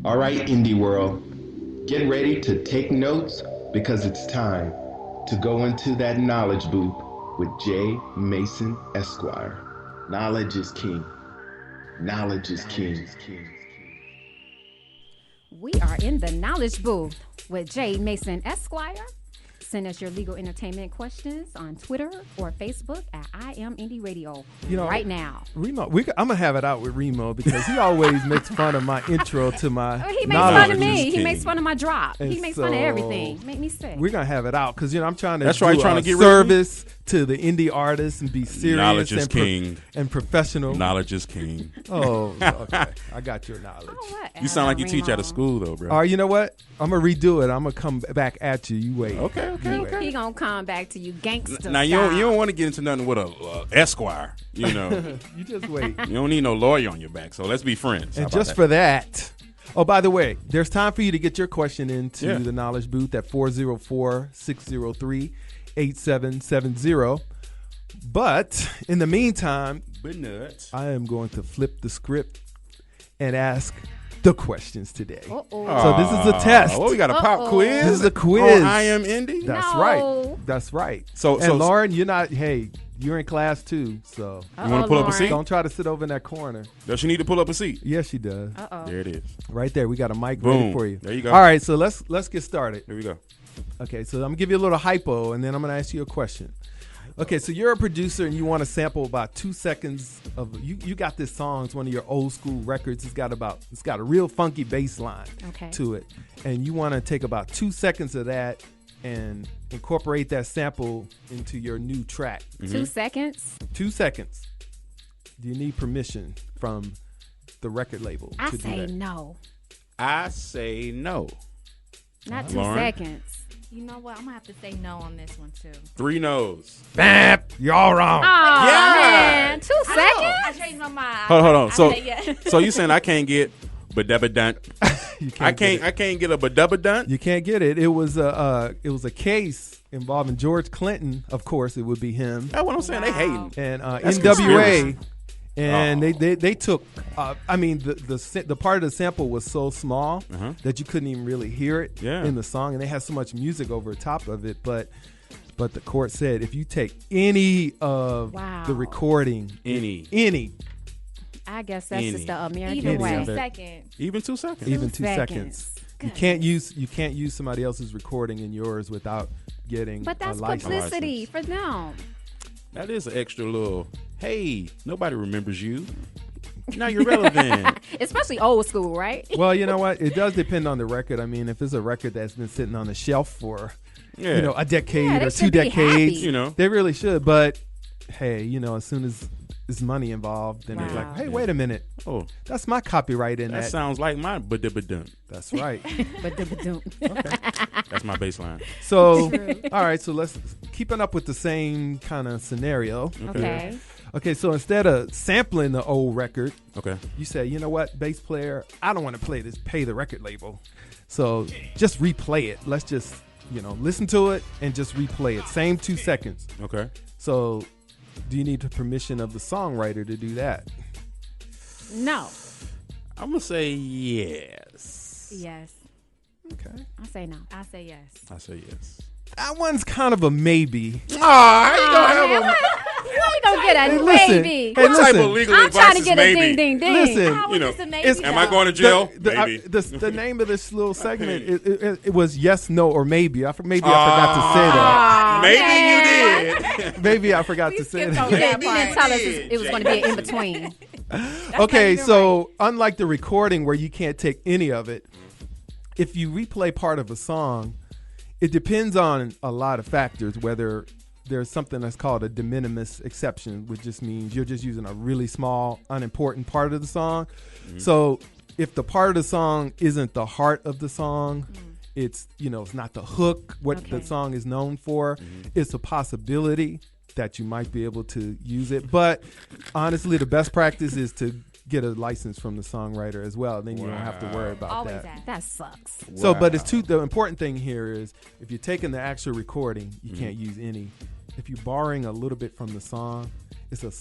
All right, indie world, get ready to take notes because it's time to go into that knowledge booth with J. Mason Esquire. Knowledge is king. Knowledge is king. We are in the knowledge booth with J. Mason Esquire. Send us your legal entertainment questions on Twitter or Facebook at I Am Indie Radio right now. Remo, I'm going to have it out with Remo because he always makes fun of my intro to my He makes knowledge. fun of me. He makes fun of my drop. And he makes fun of everything. Make me sick. We're going to have it out because, I'm trying to That's do right, trying a to get service to the indie artists and be serious Knowledge is and, king. And professional. Knowledge is king. Oh, okay. I got your knowledge. You sound like you teach at a school, though, bro. All right, you know what? I'm going to redo it. I'm going to come back at you. You wait. Okay. He going to come back to you gangster Now, you style. don't want to get into nothing with a Esquire, you know. You just wait. You don't need no lawyer on your back, so let's be friends. And just for that, by the way, there's time for you to get your question into the Knowledge Booth at 404-603-8770. But in the meantime, I am going to flip the script and ask the questions today. Uh-oh. So this is a test. Oh, we got a pop quiz. This is a quiz. On I Am Indie. That's right. So Lauren, you're in class too. So you want to pull up a seat? Don't try to sit over in that corner. Does she need to pull up a seat? Yes, she does. There it is. Right there. We got a mic Boom. ready for you. There you go. All right, so let's get started. Here we go. Okay, so I'm gonna give you a little hypo, and then I'm gonna ask you a question. Okay, so you're a producer and you want to sample about 2 seconds of you got this song. It's one of your old school records. It's got a real funky bass line to it, and you want to take about 2 seconds of that and incorporate that sample into your new track. 2 seconds. 2 seconds. Do you need permission from the record label? I to do say that? no. I say no. Not 2 Lauren? seconds. You know what? I'm going to have to say no on this one, too. 3 no's. Bap! You're all wrong. Oh, Yeah. man. 2 seconds? I changed my mind. Hold on. I So, say yes. so you saying I can't get badabba-dunt? You I get can't it. get a badabba-dunt? You can't get it. It was a case involving George Clinton. Of course, it would be him That's what I'm saying. They hating. and That's NWA. conspiracy. And they took. The part of the sample was so small that you couldn't even really hear it in the song, and they had so much music over top of it. But the court said if you take any of the recording, any. I guess that's just the American Even way. 2 seconds. Even 2 seconds. Even 2 seconds. You can't use somebody else's recording in yours without getting But that's a license. publicity for them. That is an extra little, hey, nobody remembers you. Now you're relevant. Especially old school, right? Well, you know what? It does depend on the record. I mean, if it's a record that's been sitting on the shelf for, a decade they or 2 should be decades, happy. they really should. But hey, as soon as there's money involved, then it's like, hey, wait a minute. Oh, That's my copyright in that that. sounds like my badabba-dunt. That's right. That's my baseline. So, all right. So let's keeping up with the same kind of scenario. Okay. Okay. So instead of sampling the old record, Okay. you say, you know what, bass player, I don't want to play this, pay the record label. So just replay it. Let's just, listen to it and just replay it. Same 2 seconds. Okay. So do you need the permission of the songwriter to do that? No. I'm going to say yes. Yes. Okay. I say no. I say yes. I say yes. That one's kind of a maybe. How you going to have a... We gonna get a Hey, listen. baby. Hey, What type listen. of legal I'm advice trying to is get maybe? a ding, ding, ding. Listen. How You know, is the maybe it's- Am I though? going to jail? Maybe. The name of this little segment, it was yes, no, or maybe. Maybe I forgot to say that. Maybe you did. Maybe I forgot to say skipped that. over You that didn't part. tell us it was going to be an in between. Okay, so unlike the recording where you can't take any of it, if you replay part of a song, it depends on a lot of factors, whether there's something that's called a de minimis exception, which just means you're just using a really small, unimportant part of the song. So if the part of the song isn't the heart of the song, it's, it's not the hook, what the song is known for, it's a possibility that you might be able to use it. But honestly, the best practice is to get a license from the songwriter as well. Then you don't have to worry about Always that. ask. That sucks. So, but the important thing here is if you're taking the actual recording, you can't use any. If you're borrowing a little bit from the song, it's a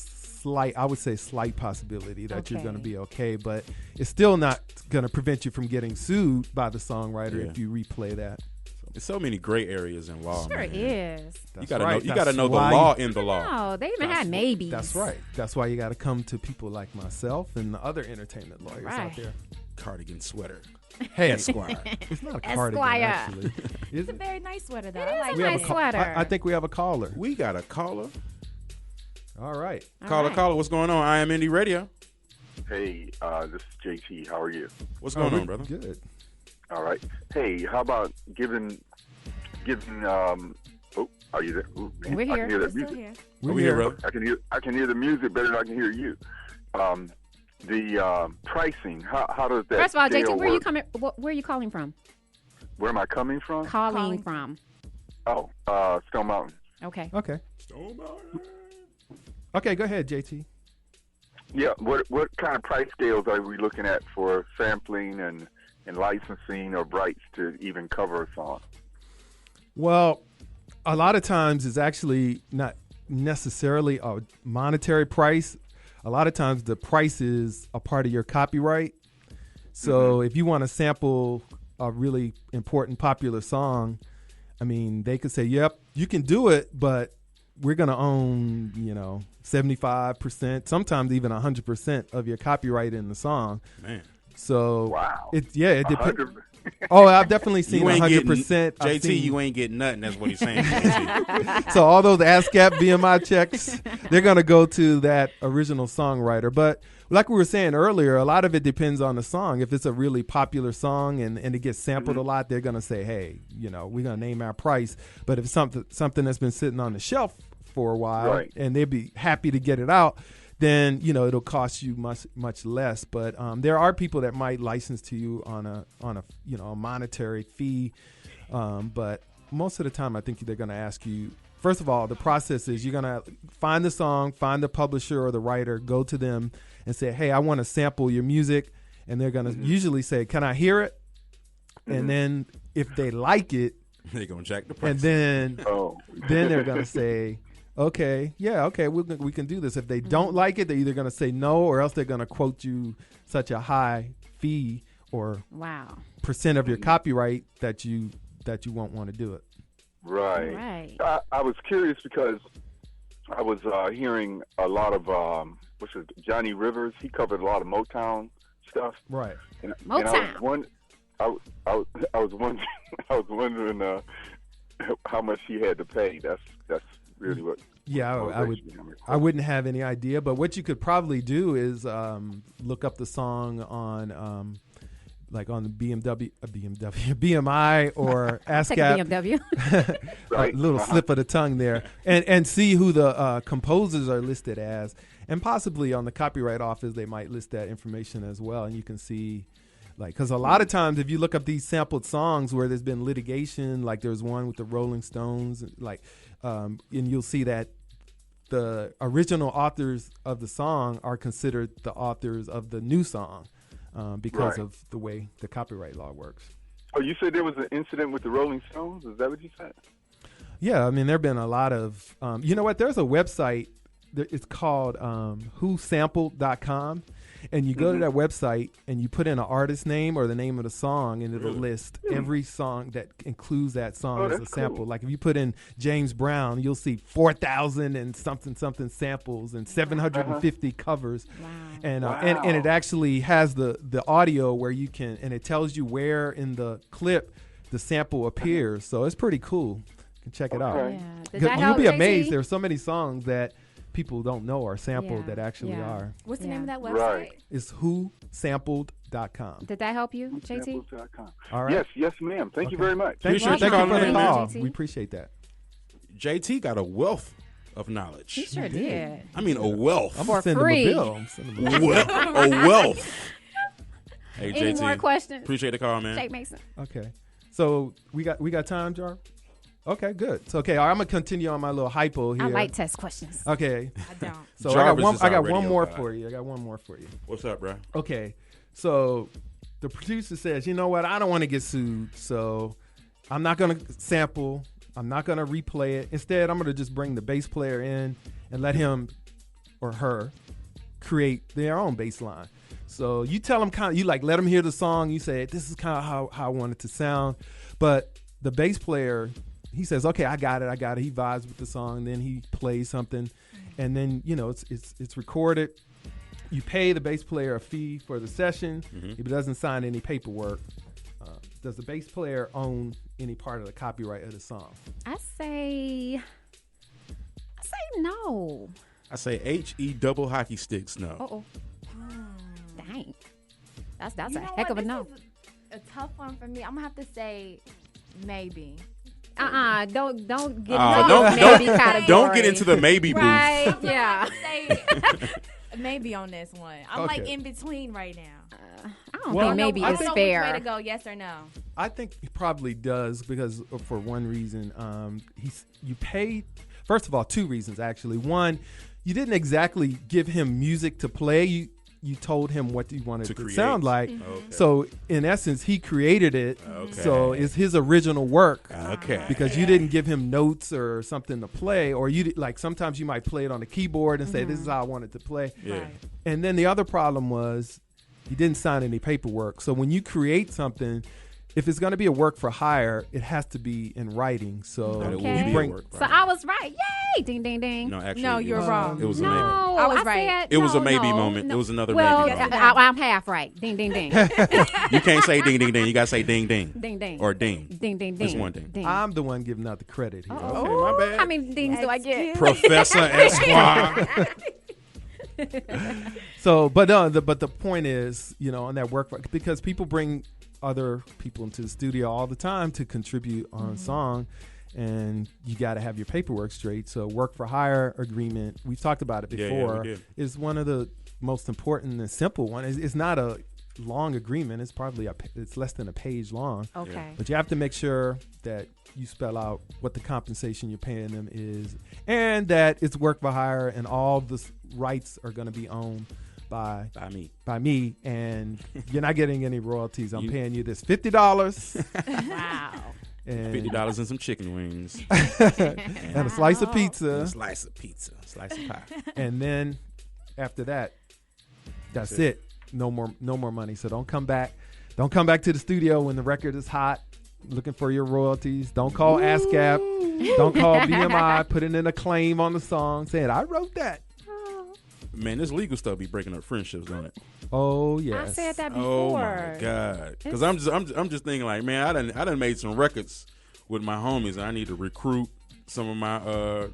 I would say slight possibility that you're going to Okay. be okay, but it's still not going to prevent you from getting sued by the songwriter if you replay that. There's so many gray areas in law. Sure man. is. You gotta know. right. You gotta That's know the why- law in the law. Oh, they even had maybes. That's right. That's why you got to come to people like myself and the other entertainment lawyers out Right. there. Cardigan sweater. Hey, Esquire. it's not a cardigan, Esquire. actually. Is It's a it? very nice sweater, though. It I is like a We have nice a sweater. I think we have a caller. We got a caller. All right. All Caller, right. caller. What's going on? I am Indie Radio. Hey, this is JT. How are you? What's Oh, going we're on, brother? Good. All right. Hey, how about giving oh, are you there? Ooh, man, We're I here. can hear We're that still music. here. Are we here, brother? I can hear the music better than I can hear you. The pricing, how does that First of all, JT, scale where are you work? coming? Where are you calling from? Where am I coming from? Calling from. Oh, Stone Mountain. Okay. Okay. Okay, go ahead, JT. Yeah, what kind of price scales are we looking at for sampling and licensing or rights to even cover a song? Well, a lot of times it's actually not necessarily a monetary price. A lot of times the price is a part of your copyright. So if you want to sample a really important popular song, I mean, they could say, yep, you can do it, but we're going to own, 75%, sometimes even 100% of your copyright in the song. Man, So Wow. it depends. 100 Oh, I've definitely seen you ain't 100%. getting I've JT. seen- You ain't getting nothing. That's what he's saying. JT. So all those ASCAP BMI checks, they're going to go to that original songwriter. But like we were saying earlier, a lot of it depends on the song. If it's a really popular song and it gets sampled a lot, they're going to say, hey, we're going to name our price. But if it's something that's been sitting on the shelf for a while Right. and they'd be happy to get it out, then it'll cost you much less. But there are people that might license to you on a a monetary fee. But most of the time, I think they're going to ask you. First of all, the process is you're going to find the song, find the publisher or the writer, go to them and say, hey, I want to sample your music. And they're going to usually say, can I hear it? And then if they like it, They're gonna jack the price. and then Oh. then they're going to say, okay, we can do this. If they don't like it, they're either going to say no, or else they're going to quote you such a high fee or Wow. percent of your copyright that you won't want to do it. Right. Right. I was curious because I was hearing a lot of Johnny Rivers. He covered a lot of Motown stuff. Right. And Motown. I was wondering how much he had to pay. That's really what. Yeah, I wouldn't have any idea. But what you could probably do is look up the song on like on the BMI or Take a ASCAP. BMW. Right. A little slip of the tongue there, and see who the composers are listed as, and possibly on the Copyright Office they might list that information as well, and you can see, like, because a lot of times if you look up these sampled songs where there's been litigation, like there's one with the Rolling Stones, like, and you'll see that the original authors of the song are considered the authors of the new song because Right. of the way the copyright law works. Oh, you said there was an incident with the Rolling Stones? Is that what you said? Yeah, I mean, there have been a lot of, you know what, there's a website, it's called whosampled.com, and you go to that website and you put in an artist name or the name of the song, and it'll list every song that includes that song Oh, as a that's sample. cool. Like if you put in James Brown, you'll see 4,000 and something samples and 750 covers. Wow. And it actually has the audio where you can, and it tells you where in the clip the sample appears. So it's pretty cool. You can check it out. Okay. Yeah. Did 'Cause that you'll help, be JT? amazed. There's so many songs that people don't know are sampled Yeah, that actually yeah. are. What's the Yeah. name of that website? Right. It's whosampled.com. Did that help you, JT? Samples.com. All right. Yes, ma'am. Thank you very much. Thank you Appreciate for you the calling call. in, JT. We appreciate that. JT got a wealth of knowledge. He sure did. I mean, a wealth. I'm For gonna send free. him a bill. I'm sending him a a wealth. Hey, Any JT. more questions? Appreciate the call, man. Jake Mason. Okay. So we got time, Jar? Okay, good. So okay, I'm gonna continue on my little hypo here. I like test questions. Okay. I don't. So Jarvis is I got our one radio more guy. for you. I got one more for you. What's up, bro? Okay. So the producer says, you know what? I don't want to get sued, so I'm not gonna sample. I'm not gonna replay it. Instead, I'm gonna just bring the bass player in and let him or her create their own bass line. So you tell them kind of, you like let them hear the song. You say, this is kind of how I want it to sound. But the bass player, he says, okay, I got it. He vibes with the song. Then he plays something. And then, it's recorded. You pay the bass player a fee for the session. If it doesn't sign any paperwork, does the bass player own any part of the copyright of the song? I say no. I say HE double hockey sticks. No. Uh-oh. Dang. That's You a know heck what? of a This no. is a tough one for me. I'm gonna have to say maybe. Don't get Oh, into the maybe category. Don't get into the maybe booth. Right? Yeah. Say maybe on this one. I'm like Okay. in between right now. I don't Well, think maybe I is don't know which way fair. to go. Yes or no? I think he probably does because for one reason, you paid. First of all, two reasons actually. One, you didn't exactly give him music to play. You told him what you wanted To it to create. sound like. Okay. So in essence, he created it. Okay. So it's his original work. Okay. Because you didn't give him notes or something to play, or like sometimes you might play it on the keyboard and say, "This is how I want it to play." Yeah. Right. And then the other problem was he didn't sign any paperwork. So when you create something, if it's going to be a work for hire, it has to be in writing. So That it will Okay. be bring- a work. So Right. I was right. Yay! Ding, ding, ding. No, actually, No, you're wrong. It was a No, maybe. I was right. said, It was a no, maybe no, moment. no. It was another well, maybe moment. I'm half right. Ding, ding, ding. You can't say ding, ding, ding. You got to say ding, ding. Ding, ding. Or ding. Ding, ding, ding. It's one ding. Ding. I'm the one giving out the credit here. Okay, my bad. How many dings do I get? Professor Esquire. So, but the point is, on that work, because people bring other people into the studio all the time to contribute on song, and you got to have your paperwork straight. So, work for hire agreement, we've talked about it Yeah, before, we did. is one of the most important and simple one. It's not a long agreement. It's probably it's less than a page long. Okay. But you have to make sure that you spell out what the compensation you're paying them is, and that it's work for hire, and all the rights are going to be owned by me, and you're not getting any royalties. I'm paying you this $50 Wow. and $50 and some chicken wings. and a slice of And pizza, a slice of pizza. A slice of pie. and then after that, that's That's it. No more money. So don't come back to the studio when the record is hot looking for your royalties. Don't call ASCAP. Don't call BMI putting in a claim on the song saying I wrote that. Man, this legal stuff be breaking up friendships, don't it? Oh I yes. said that before. Oh my God! Because I'm just thinking like, man, I done made some records with my homies, and I need to recruit some of my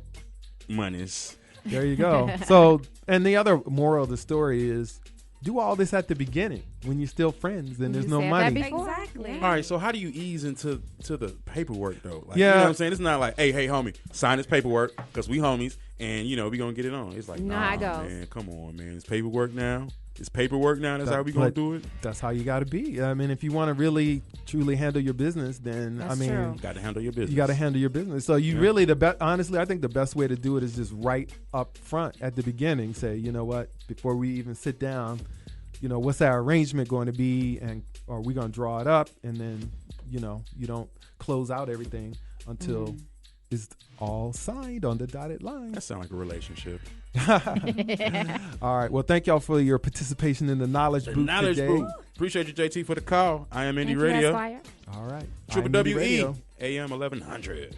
monies. There you go. So, and the other moral of the story is, do all this at the beginning when you're still friends and there's You no said that money. before. Exactly. All right, so how do you ease into the paperwork though? Like, Yeah. you know what I'm saying? It's not like, hey, homie, sign this paperwork because we homies, and we gonna get it on. It's like, You know nah, how it goes. man, come on, man. It's paperwork now. That's how we gonna But do it. That's how you got to be. I mean, if you want to really truly handle your business, then That's I mean, true. You got to handle your business. you got to handle your business. So you really honestly, I think the best way to do it is just right up front at the beginning. Say, you know what, before we even sit down, what's our arrangement going to be, and are we going to draw it up, and then you don't close out everything until it's all signed on the dotted line. That sounds like a relationship. All right. Well, thank y'all for your participation in the Knowledge The Booth Knowledge today. Booth. Appreciate you, JT, for the call. I am Indie Thank you, Radio. Esquire. All right. Triple I'm Indie WE, Radio. AM 1100.